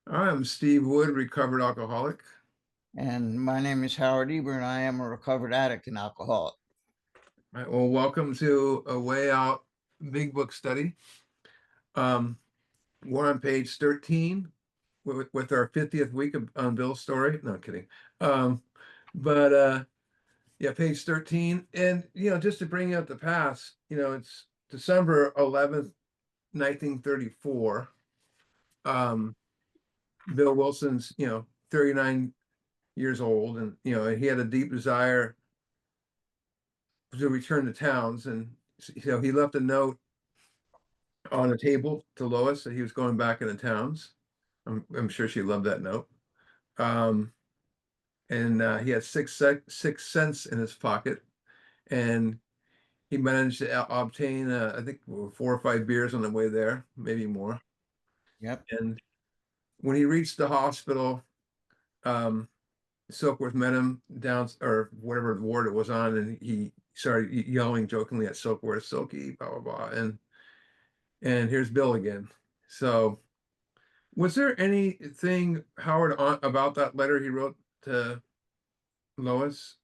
I'm Steve Wood, recovered alcoholic. And my name is Howard Eber, and I am a recovered addict and alcoholic. All right, well, welcome to a Way Out Big Book Study. Um, we're on page 13 with our 50th week on Bill's story. No, I'm kidding. Um, but yeah, page 13. And, just to bring out the past, it's December 11th, 1934. Um, Bill Wilson's, 39 years old, and, he had a deep desire to return to towns. And, he left a note on a table to Lois that he was going back into towns. I'm sure she loved that note. Um, and he had 6 cents in his pocket, and he managed to obtain, I think, 4 or 5 beers on the way there, maybe more. Yep. And when he reached the hospital, um, Silkworth met him down, or whatever ward it was on, and he started yelling jokingly at Silkworth, "Silky, blah blah blah," and here's Bill again. So, was there anything, Howard, about that letter he wrote to Lois?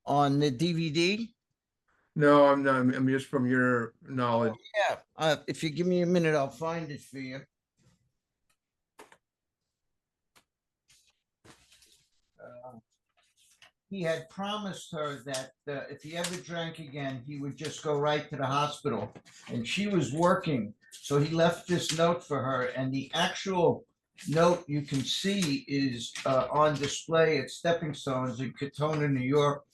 On the DVD. No, I'm not. I'm just from your Oh, knowledge. yeah. If you give me a minute, I'll find it for you. Uh, he had promised her that if he ever drank again, he would just go right to the hospital. And she was working. So he left this note for her. And the actual note you can see is on display at Stepping Stones in Katona, New York,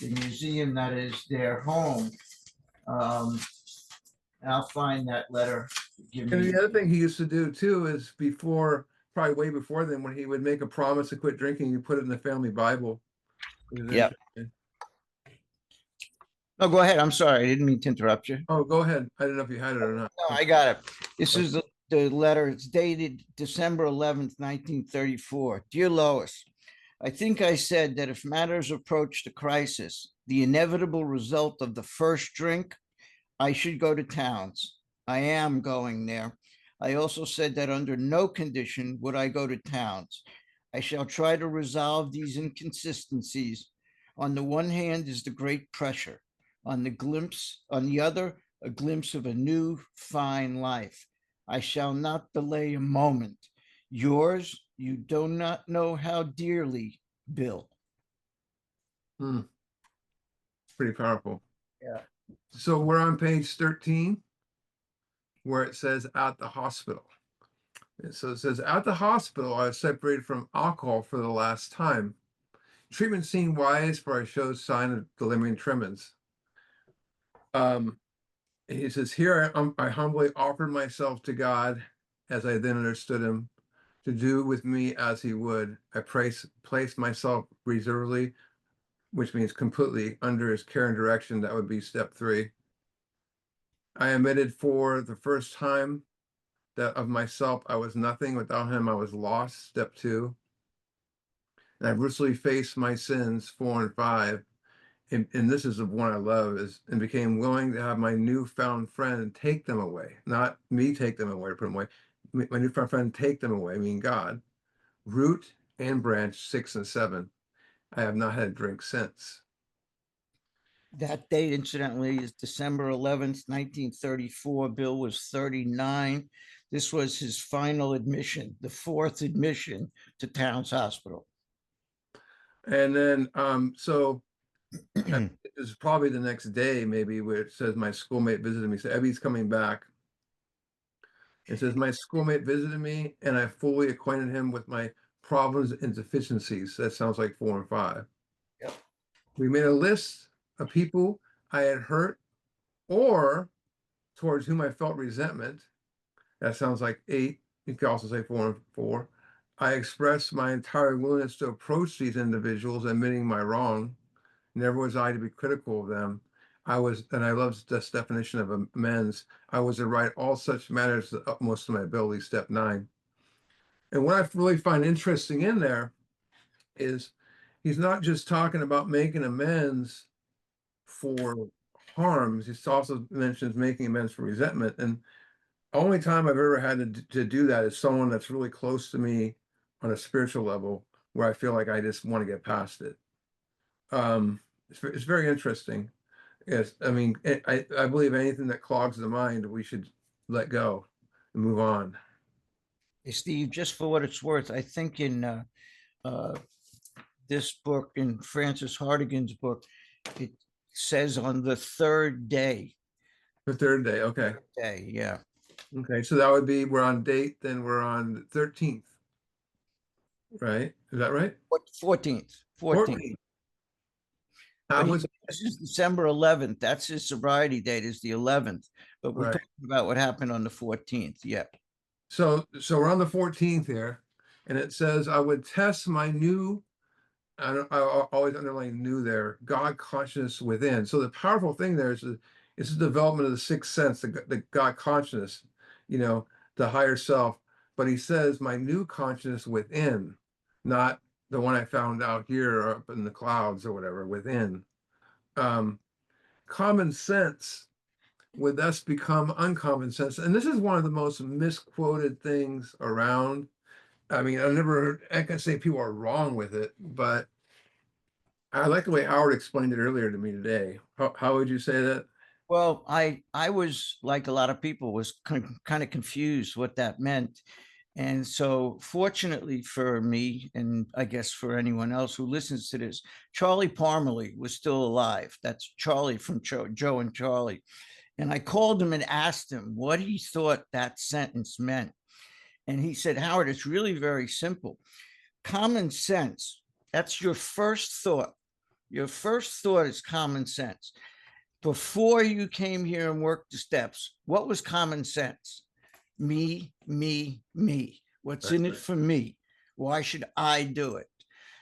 the museum that is their home. Um, and I'll find that letter. Give And me. the other thing he used to do too is before, probably way before then, when he would make a promise to quit drinking, you put it in the family Bible. It was Yep. interesting. No, go ahead. I'm sorry. I didn't mean to interrupt you. Oh, go ahead. I don't know if you had it or not. No, I got it. This is the letter. It's dated December 11th, 1934. Dear Lois, I think I said that if matters approached a crisis, the inevitable result of the first drink, I should go to towns. I am going there. I also said that under no condition would I go to towns. I shall try to resolve these inconsistencies. On the one hand is the great pressure, on the other, a glimpse of a new, fine life. I shall not delay a moment. Yours, you do not know how dearly, Bill. Hmm, pretty powerful. Yeah. So we're on page 13 where it says at the hospital. And so it says, at the hospital, I was separated from alcohol for the last time. Treatment seemed wise, for I showed sign of delirium tremens. Um, he says, here I humbly offered myself to God as I then understood him to do with me as he would. I placed myself reservedly, which means completely, under his care and direction. That would be step 3. I admitted for the first time that of myself I was nothing. Without him I was lost. Step 2. And I brutally faced my sins, 4 and 5. And this is the one I love, is and became willing to have my newfound friend take them away, not me take them away or put them away. My newfound friend take them away, I mean God. Root and branch, 6 and 7. I have not had a drink since. That date, incidentally, is December 11th, 1934. Bill was 39. This was his final admission, the fourth admission to Towns Hospital. And then so it was probably the next day, maybe, where it says my schoolmate visited me. So Ebby's coming back. It says my schoolmate visited me and I fully acquainted him with my problems and deficiencies. That sounds like 4 and 5. Yep. We made a list of people I had hurt or towards whom I felt resentment. That sounds like 8. You could also say 4 and 4. I expressed my entire willingness to approach these individuals, admitting my wrong. Never was I to be critical of them. And I love this definition of amends. I was to write all such matters to the utmost of my ability, step 9. And what I really find interesting in there is he's not just talking about making amends for harms. He also mentions making amends for resentment. And only time I've ever had to do that is someone that's really close to me on a spiritual level, where I feel like I just want to get past it. It's very interesting. Yes, I mean, I believe anything that clogs the mind, we should let go and move on. Hey, Steve, just for what it's worth, I think in uh, this book, in Francis Hardigan's book, it says on the third day. The third day, okay. Yeah. Okay, so that would be, we're on date, then we're on the 13th, right? Is that right? 14th. 14th. 14th. But How was, this is December 11th. That's his sobriety date, is the 11th. But we're right. talking about what happened on the 14th. Yeah. So we're on the 14th here, and it says, I would test my new, I always underline new there, God consciousness within. So the powerful thing there is the development of the sixth sense, the God consciousness, the higher self. But he says, my new consciousness within, not the one I found out here or up in the clouds or whatever, within. Um, Common sense would thus become uncommon sense. And this is one of the most misquoted things around. I mean, I can say people are wrong with it, but I like the way Howard explained it earlier to me today. How would you say that? Well, I was like a lot of people, was kind of confused what that meant. And so fortunately for me, and I guess for anyone else who listens to this, Charlie Parmalee was still alive. That's Charlie from Joe and Charlie. And I called him and asked him what he thought that sentence meant. And he said, Howard, it's really very simple. Common sense, that's your first thought. Your first thought is common sense. Before you came here and worked the steps, what was common sense? Me, me, me. What's in it for me? Why should I do it?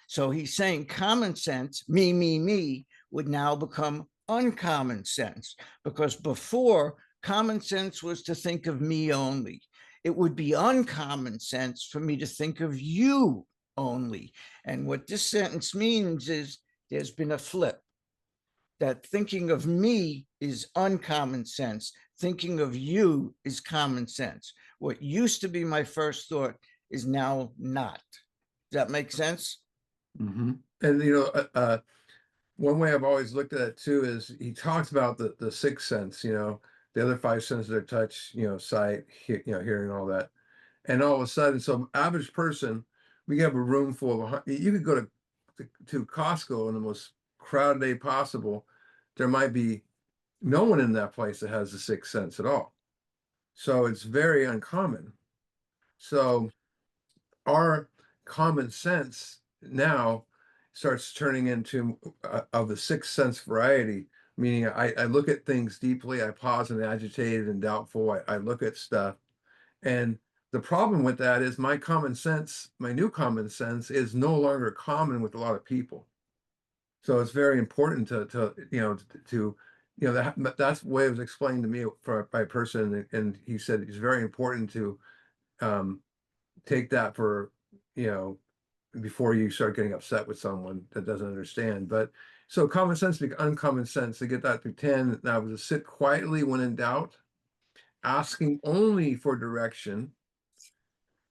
So he's saying common sense, me, would now become uncommon sense, because before, common sense was to think of me only. It would be uncommon sense for me to think of you only. And what this sentence means is there's been a flip, that thinking of me is uncommon sense. Thinking of you is common sense. What used to be my first thought is now not. Does that make sense? Mm-hmm. And one way I've always looked at it too is he talks about the sixth sense. The other five senses are touch, sight, hearing, all that. And all of a sudden, so average person, we have a room full of, you could go to Costco on the most crowded day possible. There might be no one in that place that has the sixth sense at all. So it's very uncommon. So our common sense now starts turning into of the sixth sense variety, meaning I look at things deeply, I pause and agitated and doubtful, I look at stuff. And the problem with that is my common sense, my new common sense, is no longer common with a lot of people. So it's very important that's the way it was explained to me by a person, and he said it's very important to um, take that for you know before you start getting upset with someone that doesn't understand. But so common sense, uncommon sense, to get that to 10. Now was to sit quietly when in doubt, asking only for direction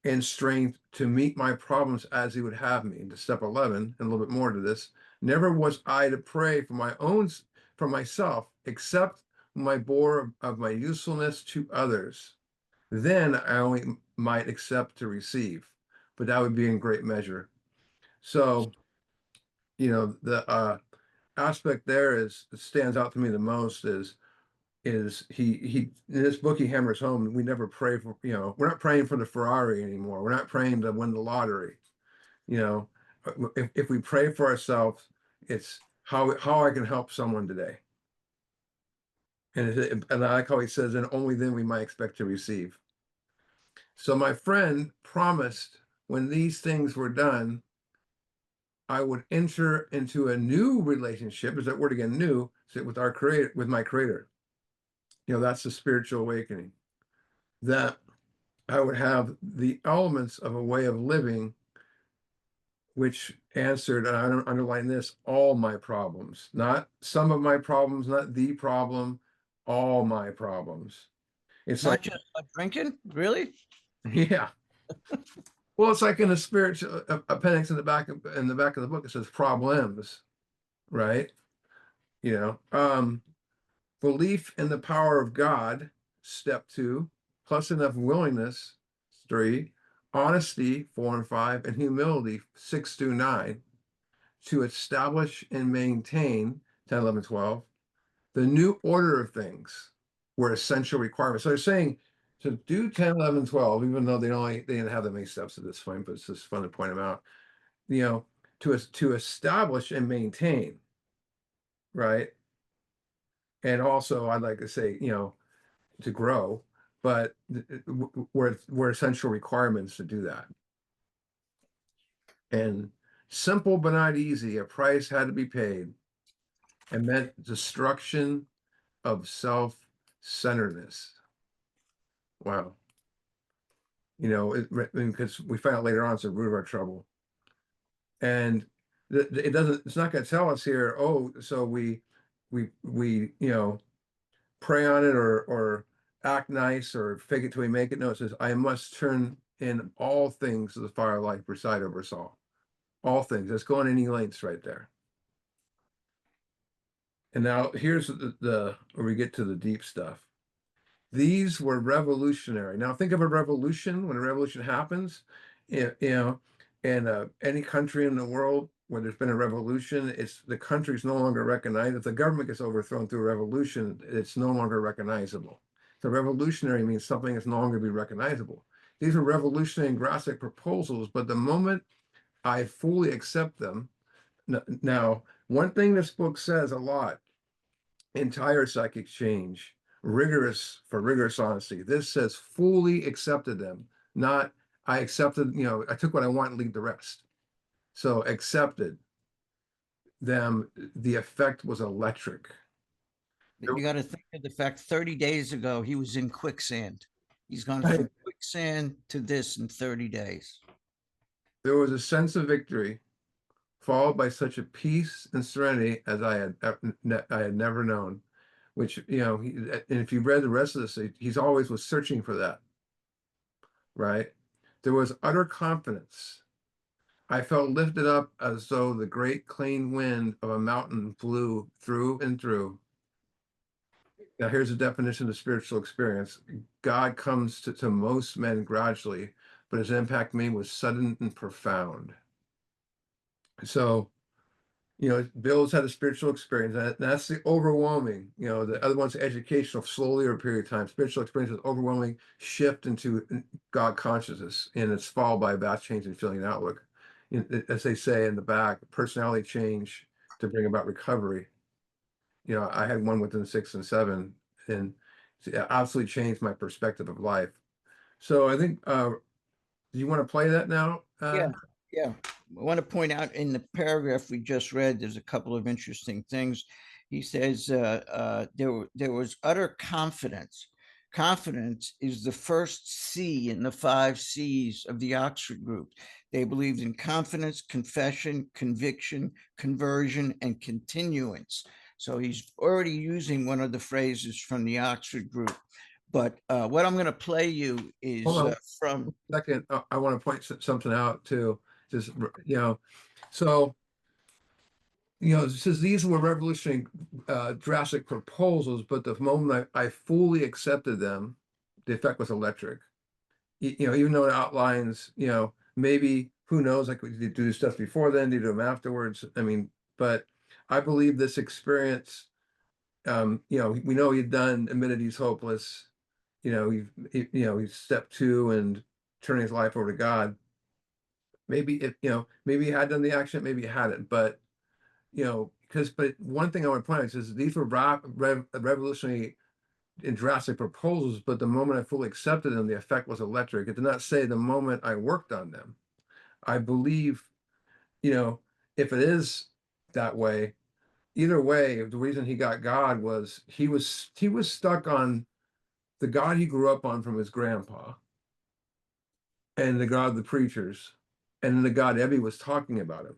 and strength to meet my problems as he would have me. Into step 11, and a little bit more to this. Never was I to pray for myself, except when I bore of my usefulness to others. Then I only might accept to receive, but that would be in great measure. So, the aspect there is stands out to me the most is he in this book he hammers home, we never pray for, we're not praying for the Ferrari anymore. We're not praying to win the lottery. You know, if we pray for ourselves, it's how I can help someone today. And I like how he says, and only then we might expect to receive. So my friend promised when these things were done, I would enter into a new relationship, is that word again, new, with our creator, with my creator. That's the spiritual awakening. That I would have the elements of a way of living which answered, and I don't underline this, all my problems, not some of my problems, not the problem, all my problems. It's Not like, just drinking, really? yeah. Well, it's like in the spiritual appendix in the back of the book, it says problems, right? You know, belief in the power of God, step 2, plus enough willingness, 3, honesty, 4 and 5, and humility, 6 through 9, to establish and maintain, 10, 11, 12, the new order of things were essential requirements. So they're saying to do 10, 11, 12, even though they didn't have that many steps at this point, but it's just fun to point them out, you know, to establish and maintain, right? And also I'd like to say, you know, to grow, but were essential requirements to do that. And simple but not easy, a price had to be paid, and meant destruction of self-centeredness. Wow. You know, because we find out later on it's the root of our trouble. And it doesn't, it's not going to tell us here, oh, so we, you know, pray on it or act nice or fake it till we make it. No, it says, I must turn in all things to the fire of life, preside over us all. All things. Let's go on any lengths right there. And now here's where we get to the deep stuff. These were revolutionary. Now think of a revolution. When a revolution happens, you know, in any country in the world where there's been a revolution, it's the country's no longer recognized. If the government gets overthrown through a revolution, it's no longer recognizable. So revolutionary means something that's no longer be recognizable. These are revolutionary and drastic proposals, but the moment I fully accept them, now one thing this book says a lot, entire psychic change, rigorous honesty. This says fully accepted them, not I accepted, you know, I took what I want and leave the rest. So accepted them, the effect was electric. You got to think of the fact 30 days ago, he was in quicksand. He's gone Right. from quicksand to this in 30 days. There was a sense of victory, followed by such a peace and serenity as I had never known. Which, you know, and if you read the rest of this, he's always was searching for that. Right? There was utter confidence. I felt lifted up as though the great clean wind of a mountain blew through and through. Now, here's a definition of spiritual experience. God comes to most men gradually, but his impact me was sudden and profound. So, you know, Bill's had a spiritual experience. That's the overwhelming, you know, the other one's educational, slowly over a period of time. Spiritual experience is overwhelming shift into God consciousness, and it's followed by a vast change in feeling and outlook. As they say in the back, personality change to bring about recovery. You know, I had one within 6 and 7, and it absolutely changed my perspective of life. So I think, do you want to play that now? Yeah. Yeah. I want to point out in the paragraph we just read, there's a couple of interesting things. He says there was utter confidence. Confidence is the first C in the 5 C's of the Oxford group. They believed in confidence, confession, conviction, conversion, and continuance. So he's already using one of the phrases from the Oxford group. But what I'm going to play you is from. Second, I want to point something out too. Just, you know, so, you know, it says these were revolutionary, drastic proposals, but the moment I fully accepted them, the effect was electric. You know, even though it outlines, you know, maybe who knows, like we did do stuff before then, do them afterwards. I mean, but I believe this experience, you know, we know he'd done admitted he's hopeless. You know, he's step 2 and turning his life over to God. Maybe you know, maybe he had done the action, maybe he hadn't, but you know, but one thing I want to point out is these were revolutionary and drastic proposals, but the moment I fully accepted them, the effect was electric. It did not say the moment I worked on them. I believe, you know, if it is that way, either way, the reason he got God was he was stuck on the God he grew up on from his grandpa and the God of the preachers, and then the God Ebby was talking about him.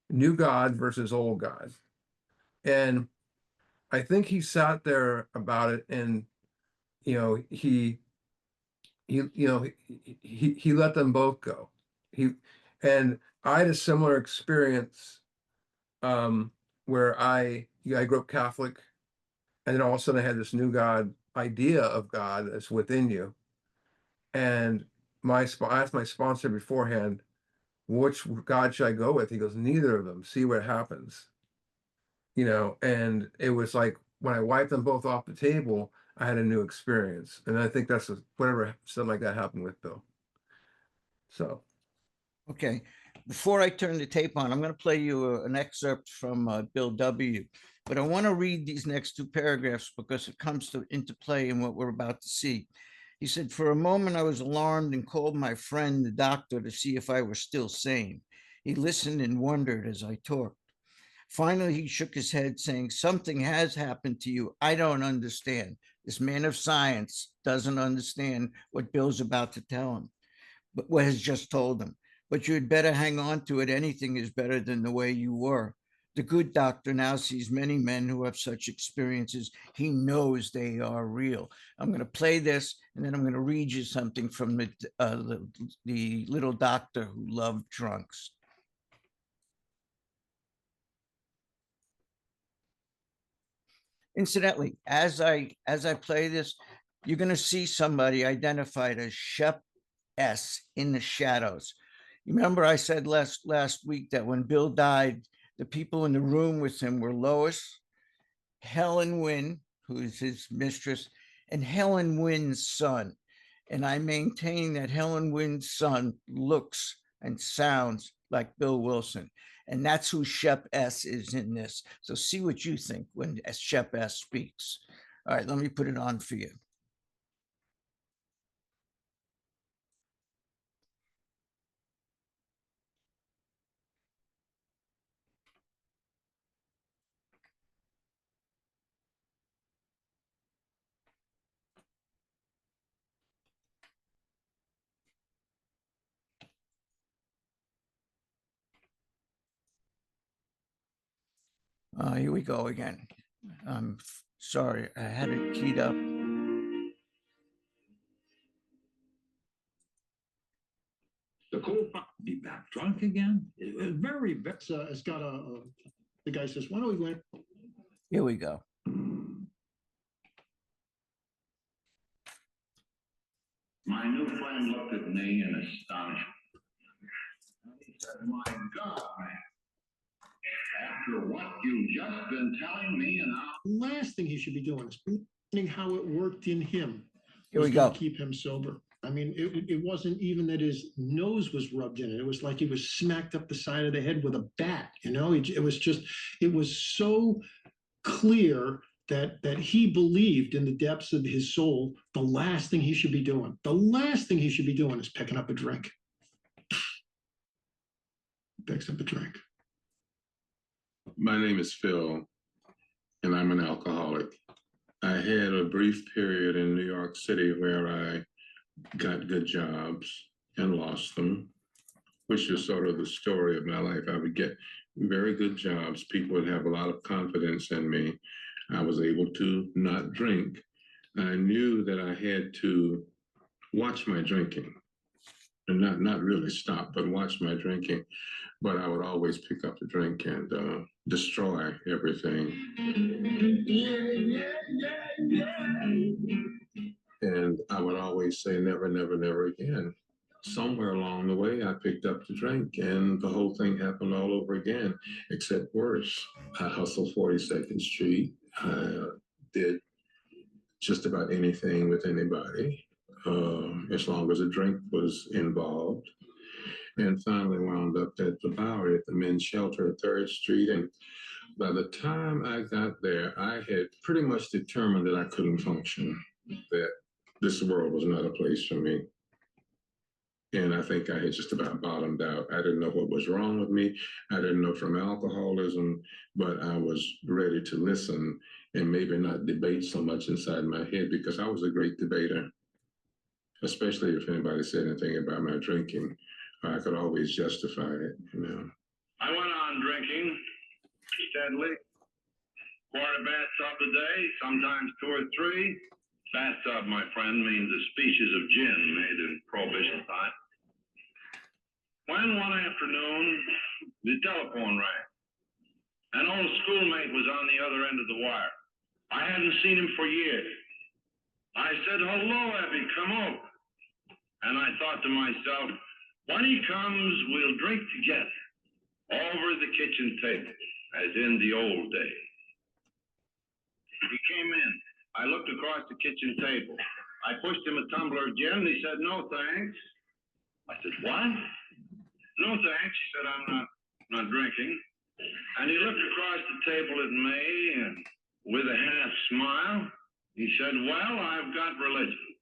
New God versus old God. And I think he sat there about it, and you know, he let them both go. He and I had a similar experience where I grew up Catholic, and then all of a sudden I had this new God idea of God that's within you. And I asked my sponsor beforehand, which God should I go with? He goes, neither of them. See what happens. And it was like when I wiped them both off the table, I had a new experience. And I think whatever something like that happened with Bill. So Okay, before I turn the tape on, I'm going to play you an excerpt from Bill W. But I want to read these next two paragraphs because it comes into play in what we're about to see. He said, "For a moment, I was alarmed and called my friend, the doctor, to see if I were still sane. He listened and wondered as I talked. Finally, he shook his head, saying, 'Something has happened to you. I don't understand.' This man of science doesn't understand what Bill's about to tell him, but what has just told him. But you'd better hang on to it. Anything is better than the way you were. The good doctor now sees many men who have such experiences. He knows they are real." I'm going to play this, and then I'm going to read you something from the little doctor who loved drunks. Incidentally, as I play this, you're going to see somebody identified as Shep S in the shadows. You remember I said last week that when Bill died, the people in the room with him were Lois, Helen Wynn, who is his mistress, and Helen Wynn's son. And I maintain that Helen Wynn's son looks and sounds like Bill Wilson. And that's who Shep S is in this. So see what you think when Shep S speaks. All right, let me put it on for you. Here we go again. I'm sorry, I had it keyed up. The cool be back drunk again. It was very. It's got the guy says, why don't we went? Here we go. My new friend looked at me in astonishment. He said, "My God, man, after what you've just been telling me and The last thing he should be doing is understanding how it worked in him. Here was we gonna go. Keep him sober. I mean, it wasn't even that his nose was rubbed in it. It was like he was smacked up the side of the head with a bat. It was so clear that he believed in the depths of his soul. The last thing he should be doing is picking up a drink. Picks up a drink. My name is Phil, and I'm an alcoholic. I had a brief period in New York City where I got good jobs and lost them, which is sort of the story of my life. I would get very good jobs. People would have a lot of confidence in me. I was able to not drink. I knew that I had to watch my drinking and not really stop, but watch my drinking. But I would always pick up the drink and destroy everything. And I would always say, never, never, never again. Somewhere along the way, I picked up the drink and the whole thing happened all over again, except worse. I hustled 42nd Street. I did just about anything with anybody, as long as a drink was involved. And finally wound up at the Bowery at the men's shelter at 3rd Street. And by the time I got there, I had pretty much determined that I couldn't function, that this world was not a place for me. And I think I had just about bottomed out. I didn't know what was wrong with me. I didn't know from alcoholism, but I was ready to listen and maybe not debate so much inside my head, because I was a great debater, especially if anybody said anything about my drinking. I could always justify it. I went on drinking steadily. Quarter bats of the day, sometimes 2 or 3, Bathtub, my friend, means a species of gin made in Prohibition time. When one afternoon, the telephone rang. An old schoolmate was on the other end of the wire. I hadn't seen him for years. I said, "Hello, Abby, come over." And I thought to myself, when he comes, we'll drink together over the kitchen table, as in the old days. He came in. I looked across the kitchen table. I pushed him a tumbler of gin, and he said, "No, thanks." I said, "What?" "No, thanks." He said, "I'm not drinking." And he looked across the table at me, and with a half smile, he said, "Well, I've got religion."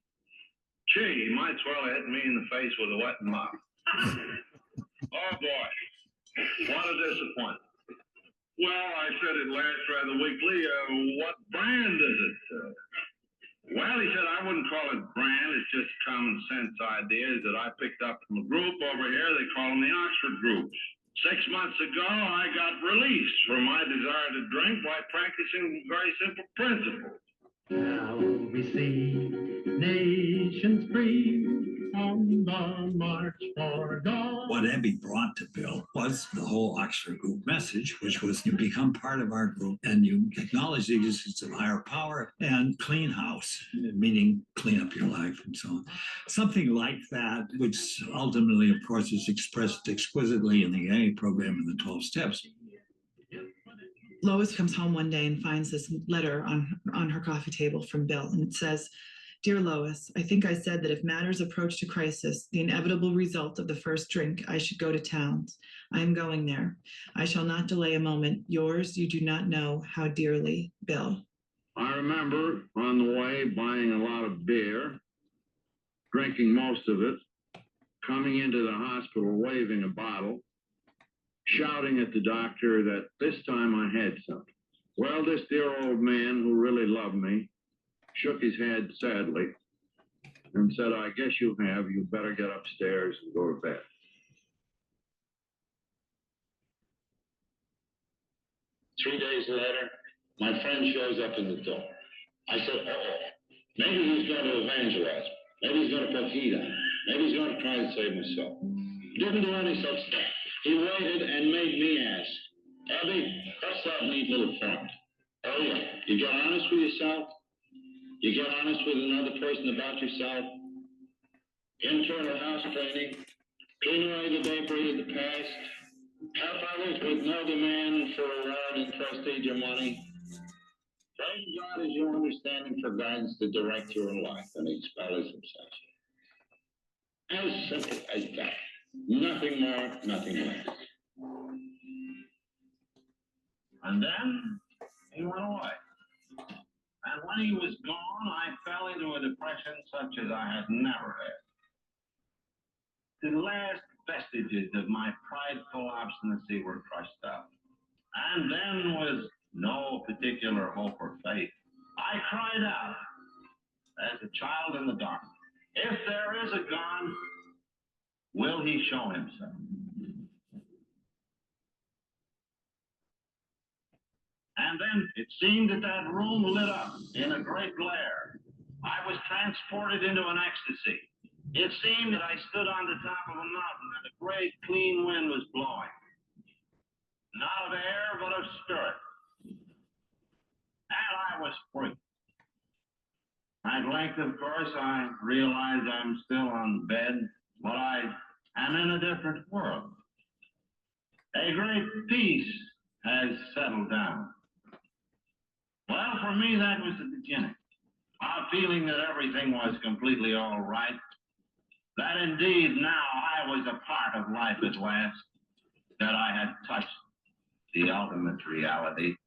Gee, he might as well hit me in the face with a wet mop. Oh, boy. What a disappointment. "Well," I said at last rather weakly, "what brand is it?" "Well," he said, "I wouldn't call it brand. It's just common sense ideas that I picked up from a group over here. They call them the Oxford groups. 6 months ago, I got released from my desire to drink by practicing very simple principles." Now we see nations free on the march for God. What Abby brought to Bill was the whole Oxford Group message, which was you become part of our group and you acknowledge the existence of higher power and clean house, meaning clean up your life and so on. Something like that, which ultimately, of course, is expressed exquisitely in the AA program in the 12 steps. Lois comes home one day and finds this letter on her coffee table from Bill, and it says, "Dear Lois, I think I said that if matters approached a crisis, the inevitable result of the first drink, I should go to Towns. I am going there. I shall not delay a moment. Yours, you do not know how dearly, Bill." I remember on the way buying a lot of beer, drinking most of it, coming into the hospital waving a bottle, shouting at the doctor that this time I had something. Well, this dear old man who really loved me shook his head sadly and said, "I guess you have. You better get upstairs and go to bed." Three days later, my friend shows up in the door. I said, "Uh-oh, maybe he's going to evangelize. Maybe he's going to put heat on. Maybe he's going to try to save my soul." Didn't do any such thing. He waited and made me ask, "Abby, what's that neat little form?" "Oh, yeah. You get honest with yourself. You get honest with another person about yourself. Internal house cleaning. Clean away the debris of the past. Help others with no demand for reward and prestige or money. Pray to God as your understanding for guidance to direct your life and expel his obsession." As simple as that. Nothing more, nothing less. And then he went away. And when he was gone, I fell into a depression such as I had never had. The last vestiges of my prideful obstinacy were crushed up. And then, with no particular hope or faith, I cried out, as a child in the dark, "If there is a God, will he show himself?" And then it seemed that that room lit up in a great glare. I was transported into an ecstasy. It seemed that I stood on the top of a mountain and a great clean wind was blowing. Not of air, but of spirit. And I was free. At length, of course, I realize I'm still on bed, but I am in a different world. A great peace has settled down. Well, for me, that was the beginning. A feeling that everything was completely all right. That indeed now I was a part of life at last. That I had touched the ultimate reality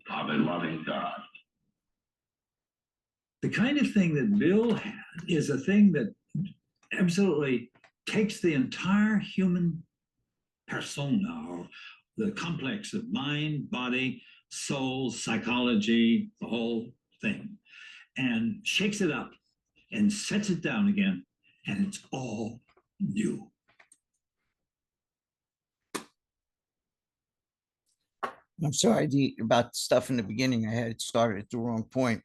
of a loving God. The kind of thing that Bill had is a thing that absolutely takes the entire human persona, or the complex of mind, body, soul, psychology, the whole thing, and shakes it up and sets it down again, and it's all new. I'm sorry, about stuff in the beginning, I had it started at the wrong point.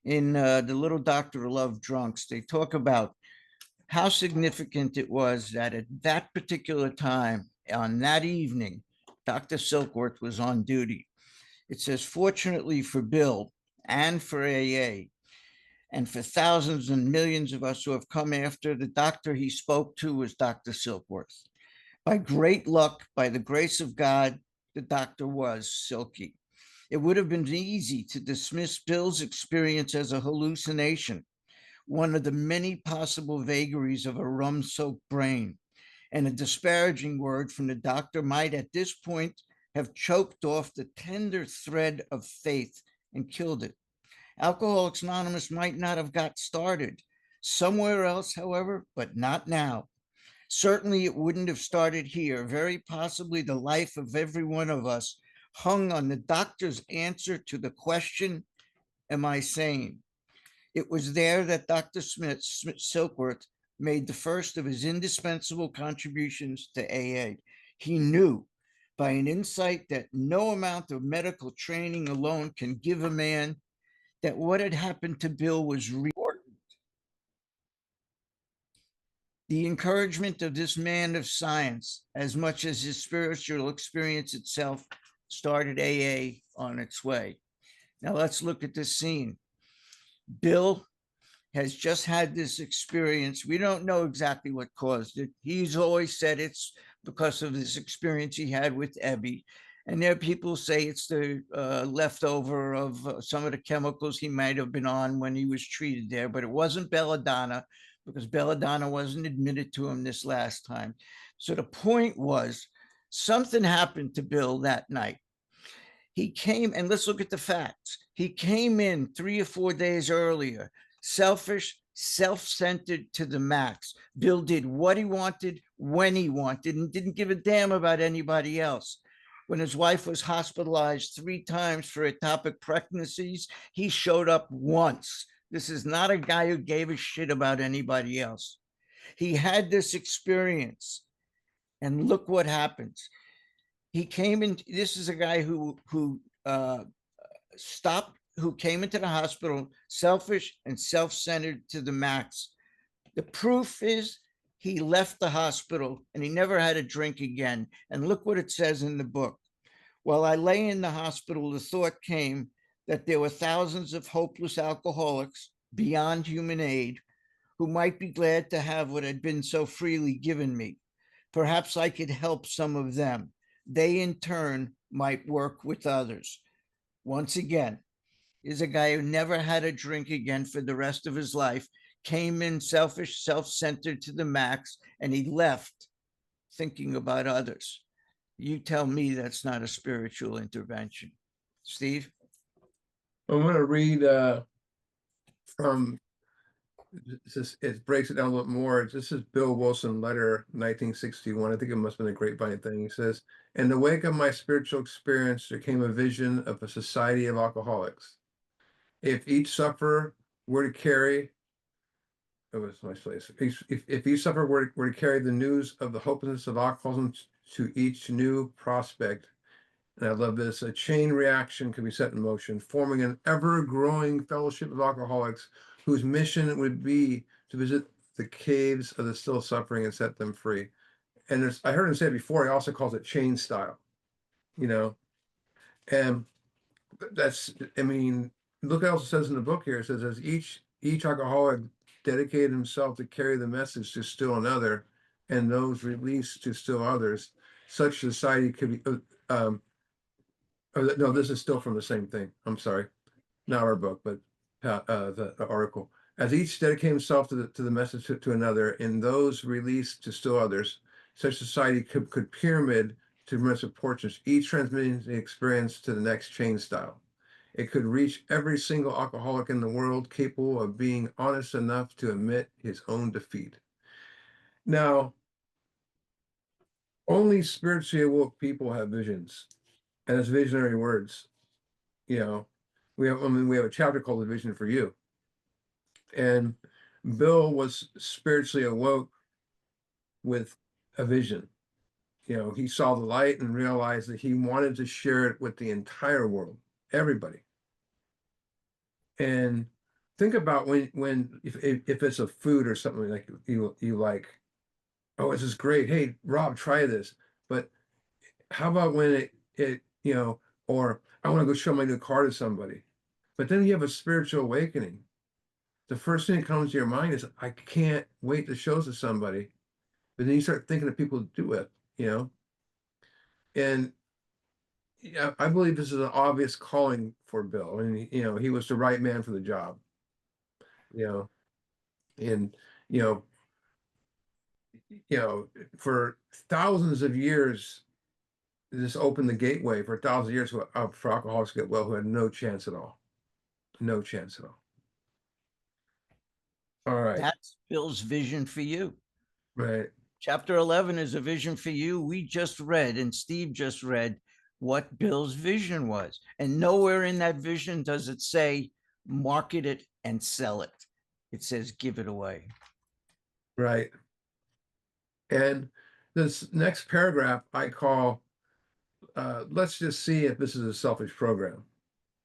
In The Little Doctor Love Drunks, they talk about how significant it was that at that particular time, on that evening, Dr. Silkworth was on duty. It says, fortunately for Bill and for AA, and for thousands and millions of us who have come after, the doctor he spoke to was Dr. Silkworth. By great luck, by the grace of God, the doctor was Silky. It would have been easy to dismiss Bill's experience as a hallucination, one of the many possible vagaries of a rum-soaked brain, and a disparaging word from the doctor might at this point have choked off the tender thread of faith and killed it. Alcoholics Anonymous might not have got started somewhere else, however, but not now. Certainly, it wouldn't have started here. Very possibly the life of every one of us hung on the doctor's answer to the question, am I sane? It was there that Dr. Silkworth made the first of his indispensable contributions to AA. He knew by an insight that no amount of medical training alone can give a man that what had happened to Bill was important. The encouragement of this man of science, as much as his spiritual experience itself, started AA on its way. Now let's look at this scene. Bill has just had this experience. We don't know exactly what caused it. He's always said it's because of this experience he had with Ebby. And there are people who say it's the leftover of some of the chemicals he might have been on when he was treated there, but it wasn't belladonna, because belladonna wasn't admitted to him this last time. So the point was, something happened to Bill that night. He came, and let's look at the facts. He came in 3 or 4 days earlier, selfish, self-centered to the max. Bill did what he wanted, when he wanted, and didn't give a damn about anybody else. When his wife was hospitalized 3 times for ectopic pregnancies, he showed up once. This is not a guy who gave a shit about anybody else. He had this experience, and look what happens. He came in. This is a guy who came into the hospital selfish and self-centered to the max. The proof is he left the hospital and he never had a drink again. And look what it says in the book. While I lay in the hospital, the thought came that there were thousands of hopeless alcoholics beyond human aid who might be glad to have what had been so freely given me. Perhaps I could help some of them. They in turn might work with others. Once again, is a guy who never had a drink again for the rest of his life, came in selfish, self-centered to the max, and he left thinking about others. You tell me that's not a spiritual intervention. Steve? I'm going to read from, it breaks it down a little more. This is Bill Wilson, letter 1961. I think it must have been a grapevine thing. He says, in the wake of my spiritual experience, there came a vision of a society of alcoholics. If each sufferer were to carry, it was my place. If each sufferer were to carry the news of the hopelessness of alcoholism to each new prospect, and I love this, a chain reaction could be set in motion, forming an ever-growing fellowship of alcoholics whose mission would be to visit the caves of the still suffering and set them free. And I heard him say it before, he also calls it chain style, and that's, I mean, look what else it says in the book here. It says, as each alcoholic dedicated himself to carry the message to still another, and those released to still others, such society could be, no, this is still from the same thing. I'm sorry, not our book, but the article. As each dedicated himself to the message to another, and those released to still others, such society could pyramid to immersive portraits, each transmitting the experience to the next chain style. It could reach every single alcoholic in the world capable of being honest enough to admit his own defeat. Now, only spiritually awoke people have visions, and it's visionary words. We have a chapter called The Vision for You. And Bill was spiritually awoke with a vision. you know, he saw the light and realized that he wanted to share it with the entire world, everybody. And think about when if it's a food or something like you like, oh, this is great. Hey, Rob, try this. But how about when it you know, or I want to go show my new car to somebody. But then you have a spiritual awakening. The first thing that comes to your mind is, I can't wait to show to somebody. But then you start thinking of people to do it, you know. And yeah, I believe this is an obvious calling for Bill. And you know, he was the right man for the job, you know. And you know, for thousands of years, this opened the gateway for thousands of years for alcoholics to get well who had no chance at all. No chance at all. All right. That's Bill's vision for you. Right. Chapter 11 is a vision for you. We just read, and Steve just read what Bill's vision was. And nowhere in that vision does it say market it and sell it. It says give it away. Right. And this next paragraph I call, let's just see if this is a selfish program,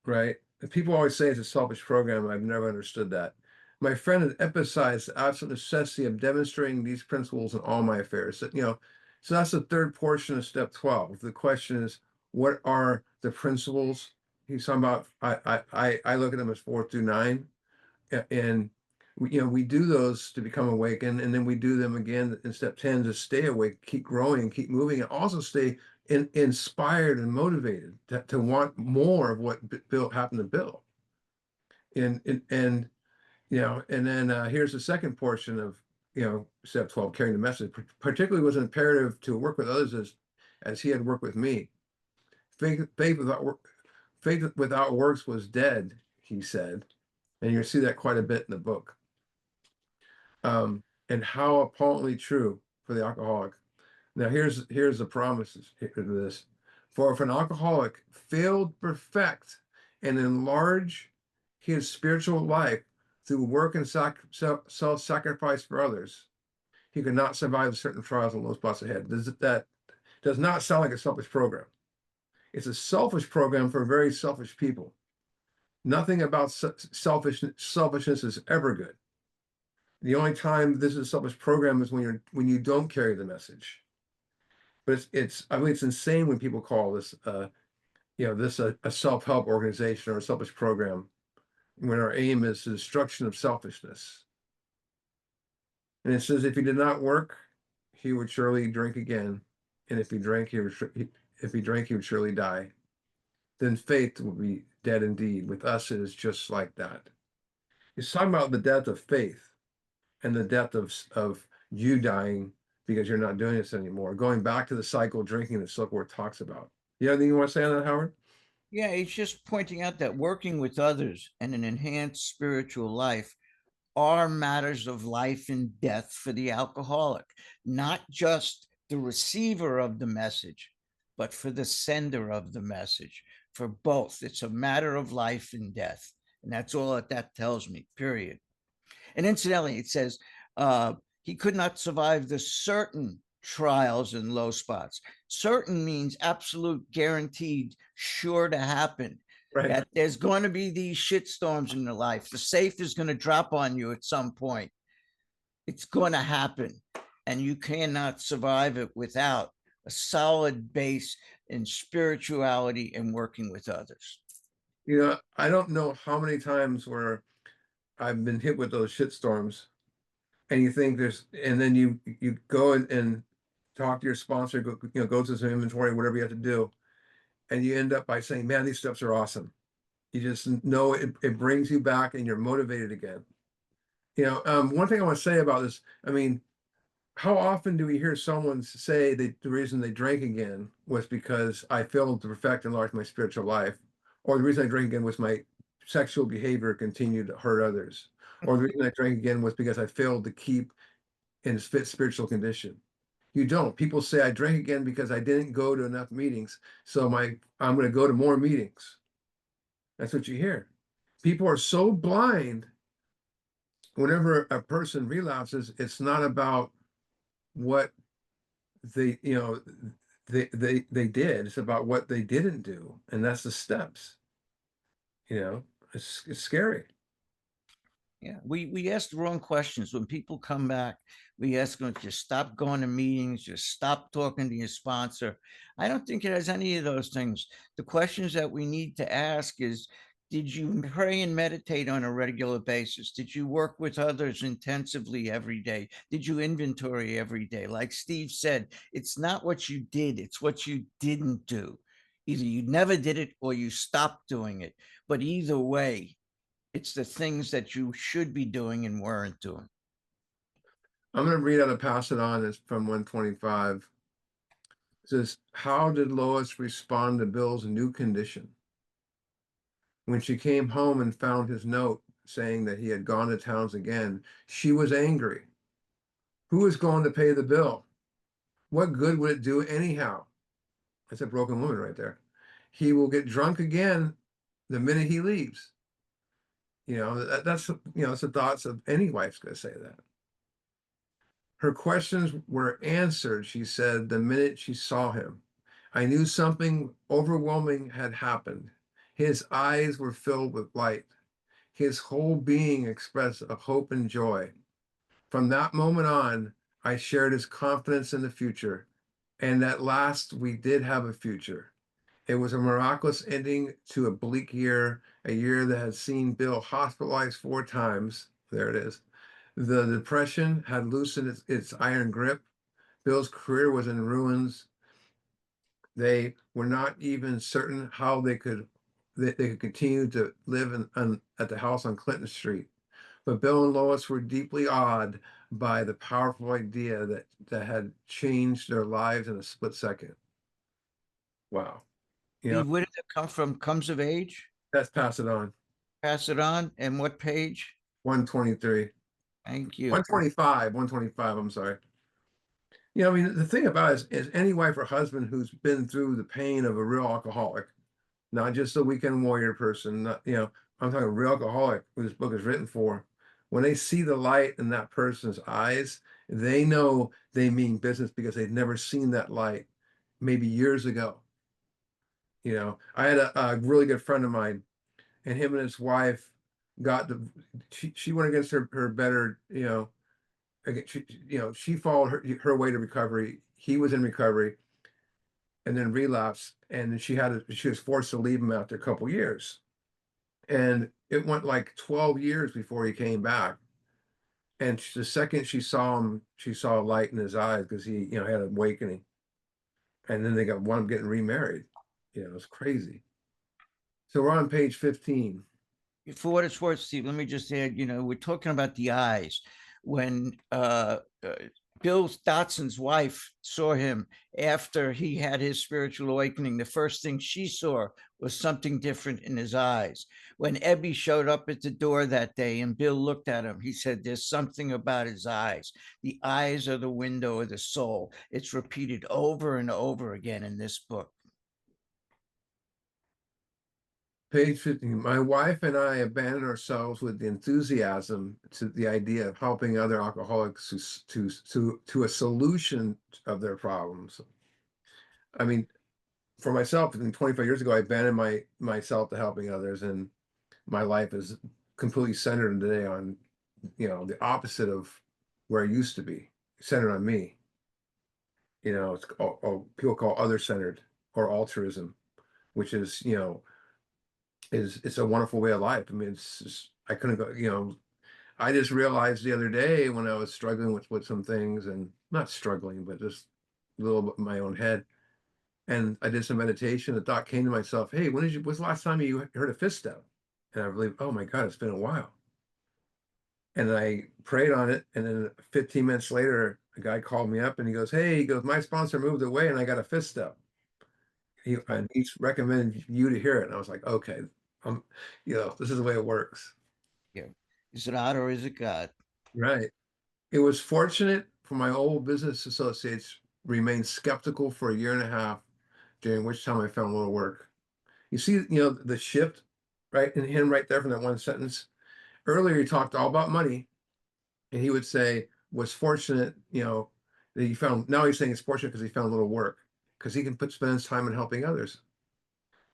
right? And people always say it's a selfish program. I've never understood that. My friend had emphasized the absolute necessity of demonstrating these principles in all my affairs. You know, so that's the third portion of step 12. The question is, what are the principles? He's talking about, I look at them as 4 through 9. And you know, we do those to become awakened, and then we do them again in step 10 to stay awake, keep growing, and keep moving, and also stay inspired and motivated to want more of what Bill happened to Bill. And you know, and then here's the second portion of, you know, step 12, carrying the message. Particularly was imperative to work with others as he had worked with me. Faith without works was dead, he said, and you'll see that quite a bit in the book. And how appallingly true for the alcoholic. Now here's the promises to this. For if an alcoholic failed to perfect and enlarge his spiritual life through work and self-sacrifice for others, he could not survive certain trials and low spots ahead. That does not sound like a selfish program. It's a selfish program for very selfish people. Nothing about selfishness is ever good. The only time this is a selfish program is when you don't carry the message. But I mean, it's insane when people call this you know, this a self-help organization or a selfish program, when our aim is the destruction of selfishness. And it says, if he did not work, he would surely drink again, and if he drank, he would surely die. Then faith will be dead indeed. With us, it is just like that. He's talking about the death of faith and the death of you dying because you're not doing this anymore. Going back to the cycle of drinking that Silkworth talks about. You have anything you want to say on that, Howard? Yeah, he's just pointing out that working with others and an enhanced spiritual life are matters of life and death for the alcoholic, not just the receiver of the message, but for the sender of the message. For both, it's a matter of life and death. And that's all that tells me, period. And incidentally, it says he could not survive the certain trials and low spots. Certain means absolute, guaranteed, sure to happen. Right. That there's going to be these shitstorms in your life. The safe is going to drop on you at some point. It's going to happen. And you cannot survive it without a solid base in spirituality and working with others. You know, I don't know how many times where I've been hit with those shitstorms, and you think and then you go and talk to your sponsor, go to some inventory, whatever you have to do, and you end up by saying, man, these steps are awesome. You just know it brings you back and you're motivated again. You know, one thing I want to say about this, I mean, how often do we hear someone say that the reason they drank again was because I failed to perfect and enlarge my spiritual life, or the reason I drank again was my sexual behavior continued to hurt others, or the reason I drank again was because I failed to keep in a fit spiritual condition. You don't. People say I drank again because I didn't go to enough meetings, so I'm going to go to more meetings. That's what you hear. People are so blind. Whenever a person relapses, it's not about what they, they did. It's about what they didn't do, and that's the steps. It's scary. Yeah, we ask the wrong questions. When people come back, we ask them to stop going to meetings, just stop talking to your sponsor. I don't think it has any of those things. The questions that we need to ask is, did you pray and meditate on a regular basis? Did you work with others intensively every day? Did you inventory every day? Like Steve said, it's not what you did, it's what you didn't do. Either you never did it or you stopped doing it. But either way, it's the things that you should be doing and weren't doing. I'm going to read out a pass it on. It's from 125. It says, how did Lois respond to Bill's new condition? When she came home and found his note saying that he had gone to Towns again, she was angry. Who is going to pay the bill? What good would it do anyhow? That's a broken woman right there. He will get drunk again the minute he leaves. That's it's the thoughts of any wife's going to say that. Her questions were answered, she said, the minute she saw him. I knew something overwhelming had happened. His eyes were filled with light. His whole being expressed a hope and joy. From that moment on, I shared his confidence in the future. And at last, we did have a future. It was a miraculous ending to a bleak year, a year that had seen Bill hospitalized 4 times. There it is. The depression had loosened its iron grip. Bill's career was in ruins. They were not even certain how they could continue to live at the house on Clinton Street. But Bill and Lois were deeply awed by the powerful idea that had changed their lives in a split second. Wow. Steve, where did it come from? Comes of Age? That's Pass It On. Pass it on. And what page? 123. Thank you. 125, I'm sorry. I mean, the thing about it is any wife or husband who's been through the pain of a real alcoholic, not just a weekend warrior person, I'm talking a real alcoholic who this book is written for. When they see the light in that person's eyes, they know they mean business because they've never seen that light maybe years ago. I had a really good friend of mine, and him and his wife she went against her better, she followed her way to recovery. He was in recovery and then relapsed, and she was forced to leave him after a couple years. And it went like 12 years before he came back. And the second she saw him, she saw a light in his eyes because he, had an awakening. And then they wound up getting remarried. It's crazy. So we're on page 15. For what it's worth, Steve, let me just add, we're talking about the eyes. When Bill Dotson's wife saw him after he had his spiritual awakening, the first thing she saw was something different in his eyes. When Ebby showed up at the door that day and Bill looked at him, he said, there's something about his eyes. The eyes are the window of the soul. It's repeated over and over again in this book. Page 15. My wife and I abandoned ourselves with enthusiasm to the idea of helping other alcoholics to a solution of their problems. I mean, for myself, 25 years ago, I abandoned myself to helping others, and my life is completely centered today on, the opposite of where I used to be, centered on me. It's people call other-centered or altruism, which is, it's a wonderful way of life. I mean, it's just, I couldn't go, I just realized the other day when I was struggling with some things, and not struggling, but just a little bit in my own head. And I did some meditation. The thought came to myself, hey, when's the last time you heard a fifth step? And I really, oh my God, it's been a while. And I prayed on it. And then 15 minutes later, a guy called me up and he goes, my sponsor moved away and I got a fifth step. And he's recommended you to hear it. And I was like, okay, this is the way it works. Yeah. Is it odd or is it God? Right. It was fortunate for my old business associates remained skeptical for a year and a half, during which time I found a little work. You see, the shift, right, in him right there from that one sentence. Earlier, he talked all about money, and he would say, was fortunate, He found, now he's saying it's fortunate because he found a little work, because he can spend his time in helping others.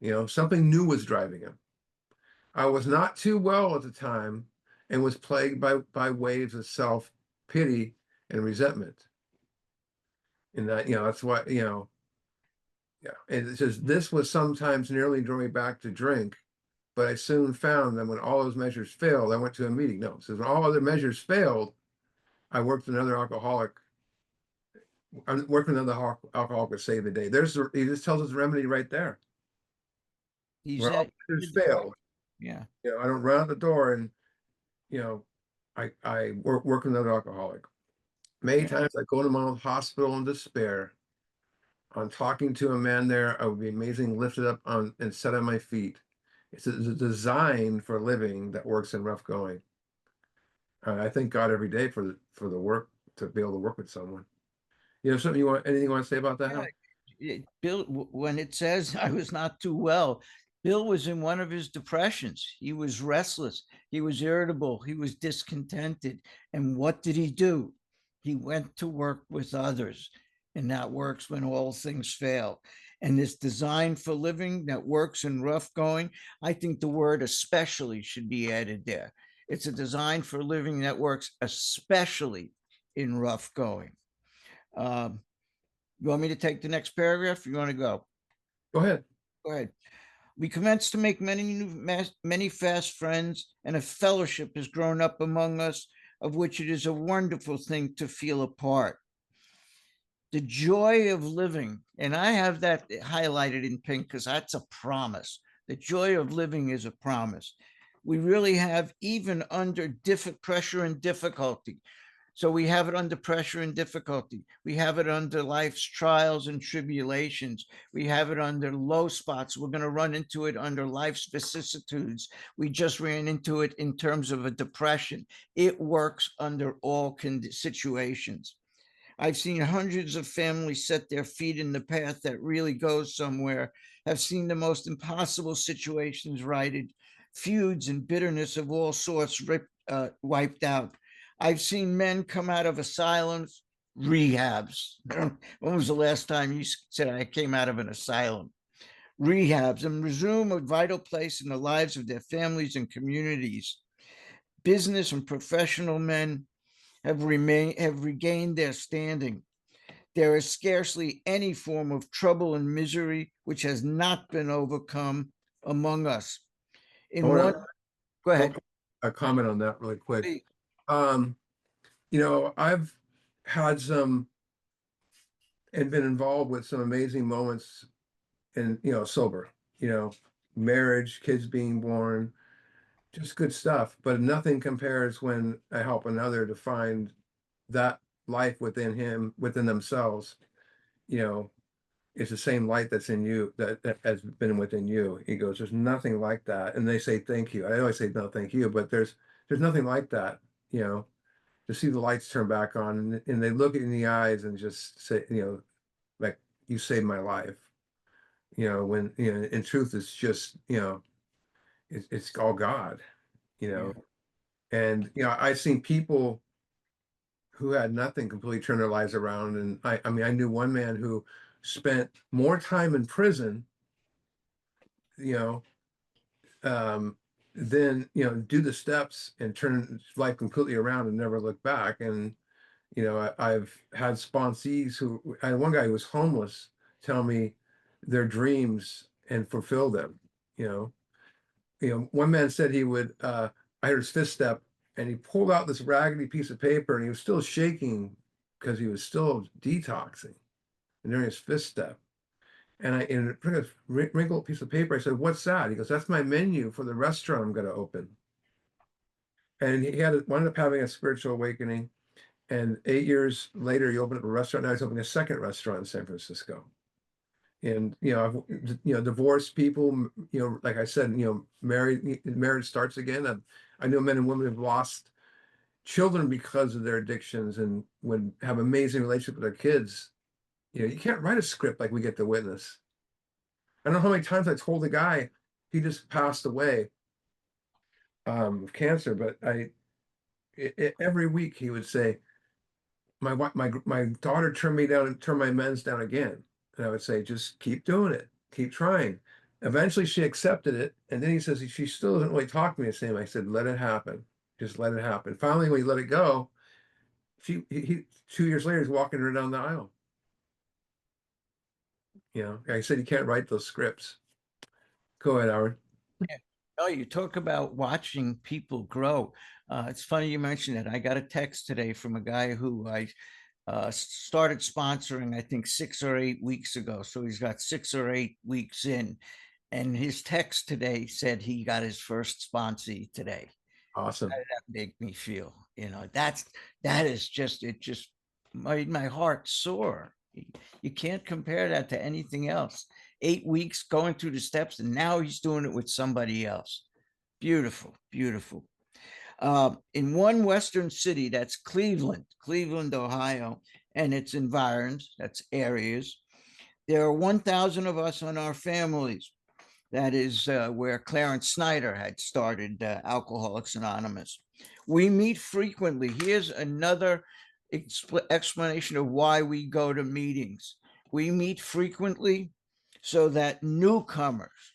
You know, something new was driving him. I was not too well at the time and was plagued by waves of self-pity and resentment. And that, you know, that's what, you know, yeah. And it says, this was sometimes nearly drove me back to drink, but I soon found that when all those measures failed, I went to a meeting. No, it says when all other measures failed, I worked with another alcoholic. I worked with another alcoholic to save the day. He just tells us the remedy right there. He's When all at, measures failed, yeah. you know, I don't run out the door and, you know, I work with another alcoholic. Many Yeah. times I go to my own hospital in despair. On talking to a man there, I would be amazing, lifted up on and set on my feet. It's a design for living that works in rough going. I thank God every day for the work, to be able to work with someone. You know, anything you want to say about that? Yeah. Hal? Bill, when it says I was not too well, Bill was in one of his depressions. He was restless. He was irritable. He was discontented. And what did he do? He went to work with others. And that works when all things fail. And this design for living that works in rough going, I think the word especially should be added there. It's a design for living that works especially in rough going. You want me to take the next paragraph? Or you want to go? Go ahead. Go ahead. We commenced to make many fast friends, and a fellowship has grown up among us, of which it is a wonderful thing to feel a part. The joy of living, and I have that highlighted in pink because that's a promise. The joy of living is a promise. We really have, even under pressure and difficulty. So we have it under pressure and difficulty. We have it under life's trials and tribulations. We have it under low spots. We're going to run into it under life's vicissitudes. We just ran into it in terms of a depression. It works under all situations. I've seen hundreds of families set their feet in the path that really goes somewhere, have seen the most impossible situations righted, feuds and bitterness of all sorts wiped out. I've seen men come out of asylums, rehabs. When was the last time you said I came out of an asylum? Rehabs, and resume a vital place in the lives of their families and communities. Business and professional men have regained their standing. There is scarcely any form of trouble and misery which has not been overcome among us. Go ahead. A comment on that really quick. Please. You know, I've had some and been involved with some amazing moments in, you know, sober, you know, marriage, kids being born, just good stuff. But nothing compares when I help another to find that life within themselves. You know, it's the same light that's in you that has been within you. He goes, there's nothing like that. And they say, thank you. I always say, no, thank you. But there's nothing like that, you know, to see the lights turn back on and they look in the eyes and just say, you know, like, you saved my life. You know, when, you know, in truth, it's just, you know, it's all God, you know. And, you know, I've seen people who had nothing completely turn their lives around. And I mean, I knew one man who spent more time in prison, you know, than, you know, do the steps and turn his life completely around and never look back. And, you know, I've had sponsees I had one guy who was homeless tell me their dreams and fulfill them, you know. You know, one man said he would, I heard his fifth step and he pulled out this raggedy piece of paper and he was still shaking because he was still detoxing and during his fifth step. And I took a wrinkled piece of paper. I said, what's that? He goes, that's my menu for the restaurant I'm going to open. And he wound up having a spiritual awakening. And 8 years later, he opened up a restaurant. Now he's opening a second restaurant in San Francisco. And, you know, divorced people, you know, like I said, you know, marriage starts again. I know men and women have lost children because of their addictions and would have amazing relationship with their kids. You know, you can't write a script like we get to witness. I don't know how many times I told the guy, he just passed away of cancer, but every week he would say, my daughter turned me down and turned my meds down again. And I would say, just keep doing it, keep trying. Eventually she accepted it. And then he says, she still doesn't really talk to me the same. I said, let it happen. Just let it happen. Finally, when he let it go, he 2 years later, he's walking her down the aisle. You know, I said, you can't write those scripts. Go ahead, Howard. Oh, you talk about watching people grow. It's funny you mentioned that. I got a text today from a guy who I started sponsoring, I think 6 or 8 weeks ago. So he's got 6 or 8 weeks in. And his text today said he got his first sponsee today. Awesome. How did that make me feel? You know, that is just, it just made my heart soar. You can't compare that to anything else. 8 weeks going through the steps, and now he's doing it with somebody else. Beautiful, beautiful. In one Western city, that's Cleveland, Ohio, and its environs, that's areas, there are 1,000 of us on our families. That is where Clarence Snyder had started Alcoholics Anonymous. We meet frequently. Here's another explanation of why we go to meetings. We meet frequently so that newcomers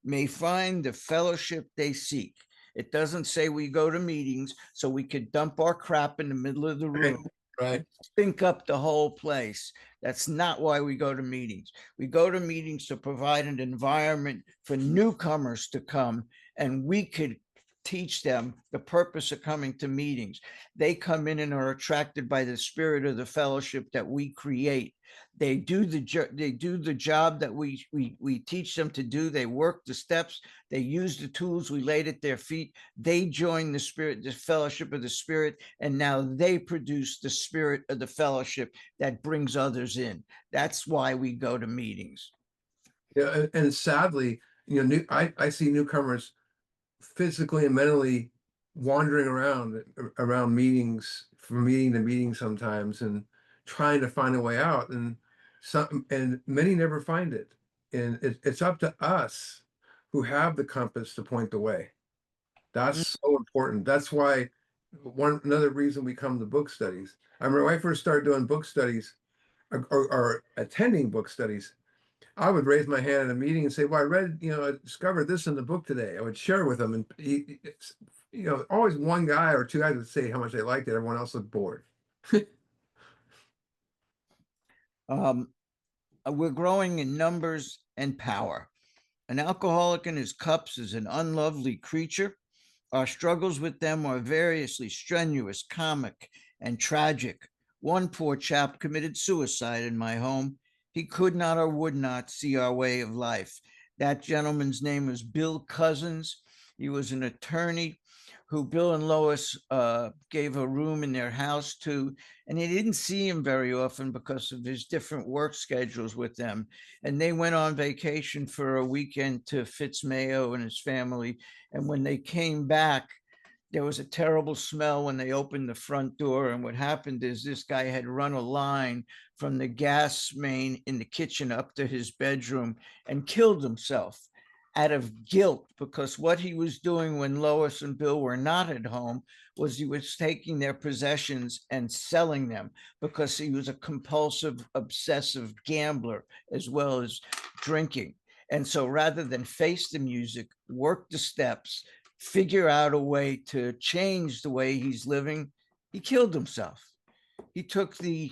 may find the fellowship they seek. It doesn't say we go to meetings so we could dump our crap in the middle of the room. Right. Think up the whole place. That's not why we go to meetings. We go to meetings to provide an environment for newcomers to come, and we could teach them the purpose of coming to meetings. They come in and are attracted by the spirit of the fellowship that we create. They do the job that we teach them to do. They work the steps. They use the tools we laid at their feet. They join the spirit, the fellowship of the spirit, and now they produce the spirit of the fellowship that brings others in. That's why we go to meetings. Yeah, and sadly, you know, I see newcomers physically and mentally wandering around meetings, from meeting to meeting sometimes, and trying to find a way out, and many never find it. And it's up to us who have the compass to point the way. That's so important. That's why another reason we come to book studies. I remember when I first started doing book studies or attending book studies, I would raise my hand at a meeting and say, well, I discovered this in the book today. I would share with them, and always one guy or two guys would say how much they liked it. Everyone else looked bored. We're growing in numbers and power. An alcoholic in his cups is an unlovely creature. Our struggles with them are variously strenuous, comic, and tragic. One poor chap committed suicide in my home. He could not or would not see our way of life. That gentleman's name was Bill Cousins. He was an attorney who Bill and Lois gave a room in their house to, and he didn't see him very often because of his different work schedules with them. And they went on vacation for a weekend to Fitzmayo and his family. And when they came back, there was a terrible smell when they opened the front door. And what happened is this guy had run a line from the gas main in the kitchen up to his bedroom and killed himself out of guilt, because what he was doing when Lois and Bill were not at home was he was taking their possessions and selling them, because he was a compulsive, obsessive gambler as well as drinking. And so rather than face the music, work the steps, figure out a way to change the way he's living, he killed himself. He took the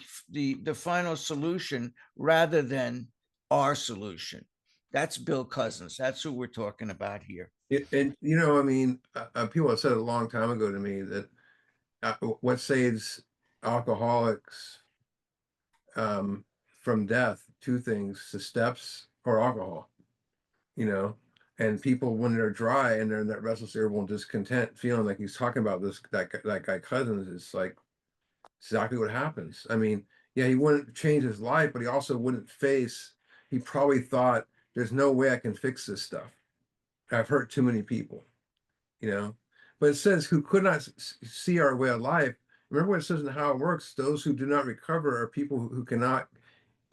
final solution rather than our solution. That's Bill Cousins. That's who we're talking about here. And people have said a long time ago to me that what saves alcoholics from death, two things: the steps or alcohol. And people, when they're dry and they're in that restless, irritable, and discontent, feeling like he's talking about that guy Cousins, is like exactly what happens. I mean, yeah, he wouldn't change his life, but he also wouldn't face. He probably thought, there's no way I can fix this stuff. I've hurt too many people, But it says, who could not see our way of life. Remember what it says in How It Works: those who do not recover are people who cannot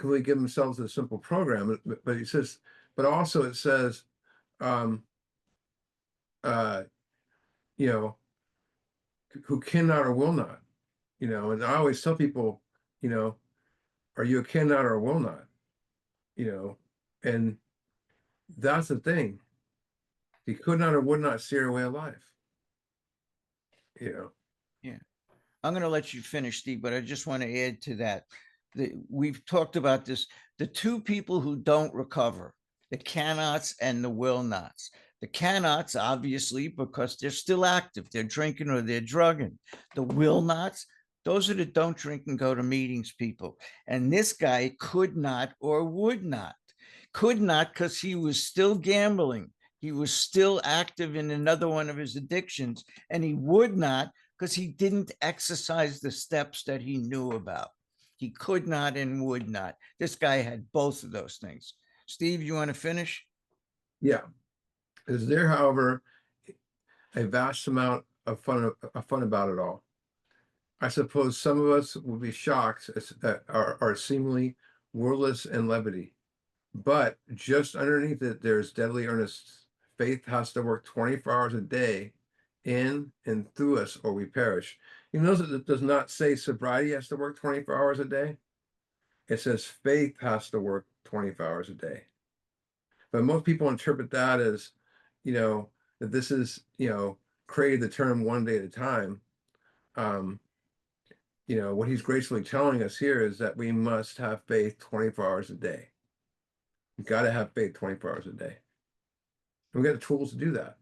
really give themselves a simple program. But it says, but also it says, who cannot or will not. you know, and I always tell people, you know, are you a cannot or a will not? You know, and that's the thing. He could not or would not steer away alive. You know, I'm going to let you finish, Steve, but I just want to add to that. We've talked about this. The two people who don't recover, the cannots and the will nots. The cannots, obviously, because they're still active, they're drinking or they're drugging. The will nots, those are the don't drink and go to meetings people. And this guy could not or would not. Could not because he was still gambling. He was still active in another one of his addictions, and he would not because he didn't exercise the steps that he knew about. He could not and would not. This guy had both of those things. Steve, you want to finish? yeah. Is there, however, a vast amount of fun about it all? I suppose some of us will be shocked at our seemingly wordless and levity. But just underneath it, there's deadly earnest. Faith has to work 24 hours a day in and through us, or we perish. You notice that it does not say sobriety has to work 24 hours a day. It says faith has to work 24 hours a day. But most people interpret that as, you know, that this is, you know, created the term one day at a time. You know, what he's gracefully telling us here is that we must have faith 24 hours a day. You got to have faith 24 hours a day. And we got the tools to do that.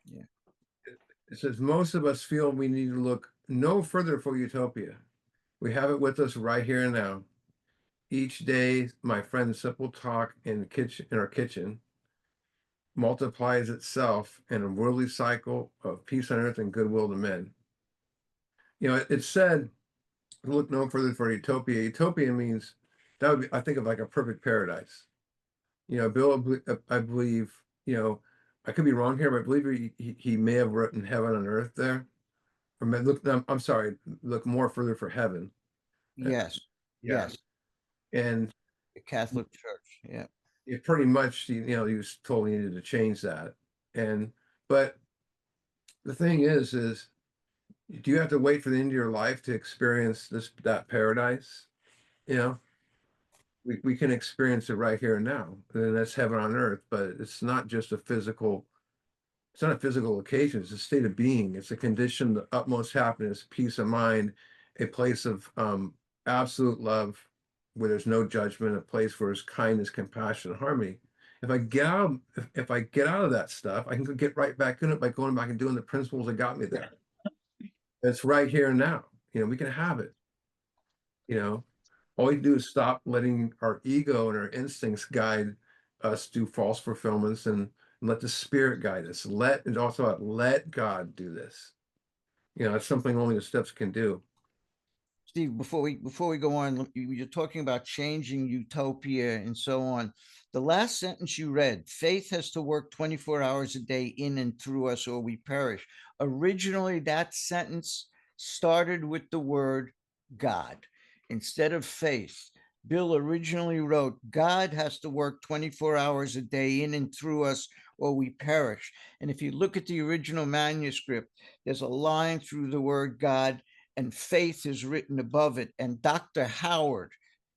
Yeah. It says most of us feel we need to look no further for utopia. We have it with us right here and now. Each day, my friend's simple talk in our kitchen multiplies itself in a worldly cycle of peace on earth and goodwill to men. You know, it said, look no further for utopia. Utopia means that would be, I think of like a perfect paradise. You know, Bill, I believe, you know, I could be wrong here, but I believe he may have written heaven on earth there. Or look, I'm sorry, look more further for heaven. Yes. Yeah. Yes. And The Catholic Church. Yeah. it pretty much, you know, he was told he needed to change that. And, but the thing is do you have to wait for the end of your life to experience that paradise? You know, we can experience it right here and now. And that's heaven on earth, but it's not just it's not a physical occasion, it's a state of being. It's a condition of utmost happiness, peace of mind, a place of absolute love where there's no judgment, a place where there's kindness, compassion, and harmony. If I get out, if I get out of that stuff, I can get right back in it by going back and doing the principles that got me there. It's right here and now. You know, we can have it. You know, all we do is stop letting our ego and our instincts guide us to false fulfillments and let the spirit guide us. Let God do this. You know, it's something only the steps can do. Steve, before we go on, you're talking about changing utopia and so on. The last sentence you read, faith has to work 24 hours a day in and through us or we perish. Originally, that sentence started with the word God instead of faith. Bill originally wrote, God has to work 24 hours a day in and through us or we perish. And if you look at the original manuscript, there's a line through the word God and faith is written above it. And Dr. Howard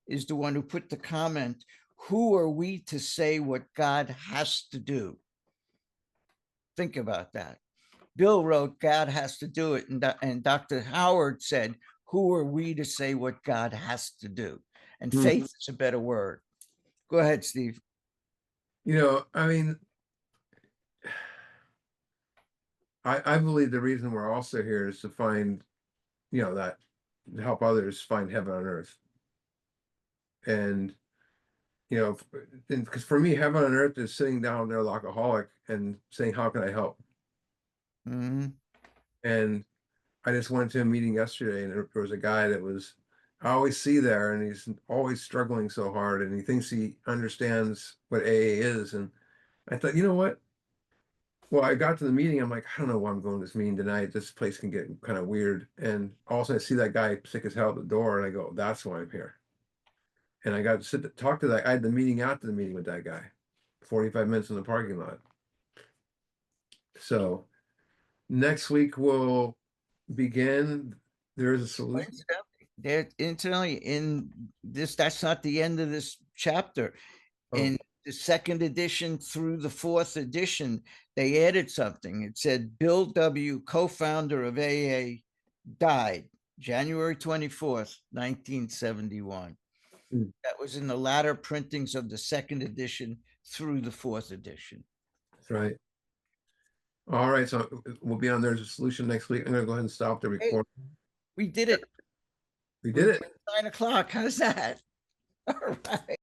is the one who put the comment, who are we to say what God has to do? Think about that. Bill wrote, God has to do it. And Dr. Howard said, who are we to say what God has to do? And faith is a better word. Go ahead, Steve. You know, I mean, I believe the reason we're also here is to find, you know, that to help others find heaven on earth. And, you know, because for me, heaven on earth is sitting down there, alcoholic, and saying, how can I help? Mm-hmm. And I just went to a meeting yesterday, and there was a guy that I always see there, and he's always struggling so hard, and he thinks he understands what AA is. And I thought, you know what? Well, I got to the meeting. I'm like, I don't know why I'm going to this meeting tonight. This place can get kind of weird. And all of a sudden, I see that guy sick as hell at the door, and I go, that's why I'm here. And I got to talk to that. I had the meeting after the meeting with that guy, 45 minutes in the parking lot. So next week we'll begin There is a solution. There, internally, in this, that's not the end of this chapter. Oh. In the second edition through the fourth edition, they added something. It said Bill W., co-founder of AA, died January 24th, 1971. Hmm. That was in the latter printings of the second edition through the fourth edition. That's right. All right, so we'll be on There's a Solution next week. I'm gonna go ahead and stop the Hey. recording. We did it. We did it. 9 o'clock. How's that? All right.